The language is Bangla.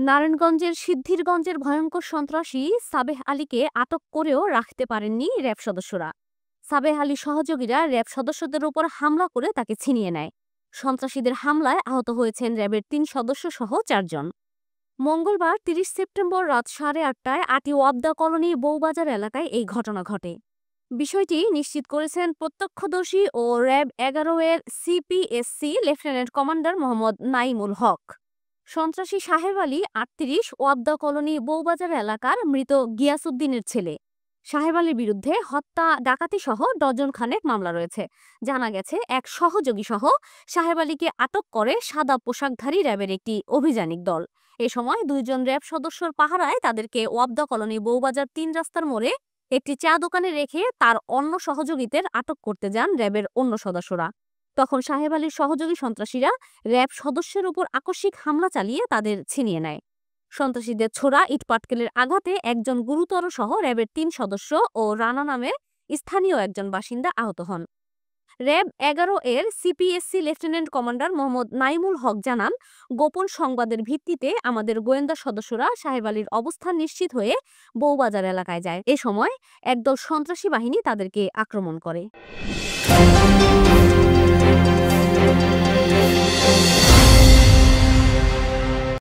নারায়ণগঞ্জের সিদ্ধিরগঞ্জের ভয়ঙ্কর সন্ত্রাসী সাবেহ আলীকে আটক করেও রাখতে পারেননি র্যাব সদস্যরা। সাবেহ আলী সহযোগীরা র্যাব সদস্যদের উপর হামলা করে তাকে ছিনিয়ে নেয়। সন্ত্রাসীদের হামলায় আহত হয়েছেন র্যাবের ৩ সদস্য সহ ৪ জন। মঙ্গলবার ৩০ সেপ্টেম্বর রাত ৮:৩০টায় আটি ওয়াবদা কলোনি বউবাজার এলাকায় এই ঘটনা ঘটে। বিষয়টি নিশ্চিত করেছেন প্রত্যক্ষদর্শী ও র্যাব ১১ এর CPSC lieutenant commander Mohammad Naimul Haque. সন্ত্রাসী সাহেব আলী ৩৮ ওয়াবদা কলোনি বউবাজার এলাকার মৃত গিয়াসউদ্দিনের ছেলে। সাহেব আলীর বিরুদ্ধে হত্যা, ডাকাতি সহ ডজন খানেক মামলা রয়েছে। জানা গেছে, এক সহযোগী সহ সাহেব আলীকে আটক করে সাদা পোশাকধারী র্যাবের একটি অভিযানিক দল। এ সময় ২ জন র্যাব সদস্যর পাহারায় তাদেরকে ওয়াবদা কলোনি বউবাজার ৩ রাস্তার মোড়ে একটি চা দোকানে রেখে তার অন্য সহযোগীদের আটক করতে যান র্যাবের অন্য সদস্যরা। তখন সাহেব আলীর সহযোগী সন্ত্রাসীরা র্যাব সদস্যের উপর আকস্মিক হামলা চালিয়ে তাদের ছিনিয়ে নেয়। সন্ত্রাসীদের ছোড়া ইটপাটকেলের আঘাতে একজন গুরুতর সহ র্যাবের ৩ সদস্য ও রানা নামের স্থানীয় একজন বাসিন্দা আহত হন। র্যাব ১১ এর CPSC lieutenant commander Mohammad Naimul Haque জানান, গোপন সংবাদের ভিত্তিতে আমাদের গোয়েন্দা সদস্যরা সাহেব আলীর অবস্থান নিশ্চিত হয়ে বউবাজার এলাকায় যায়। এ সময় একদল সন্ত্রাসী বাহিনী তাদেরকে আক্রমণ করে।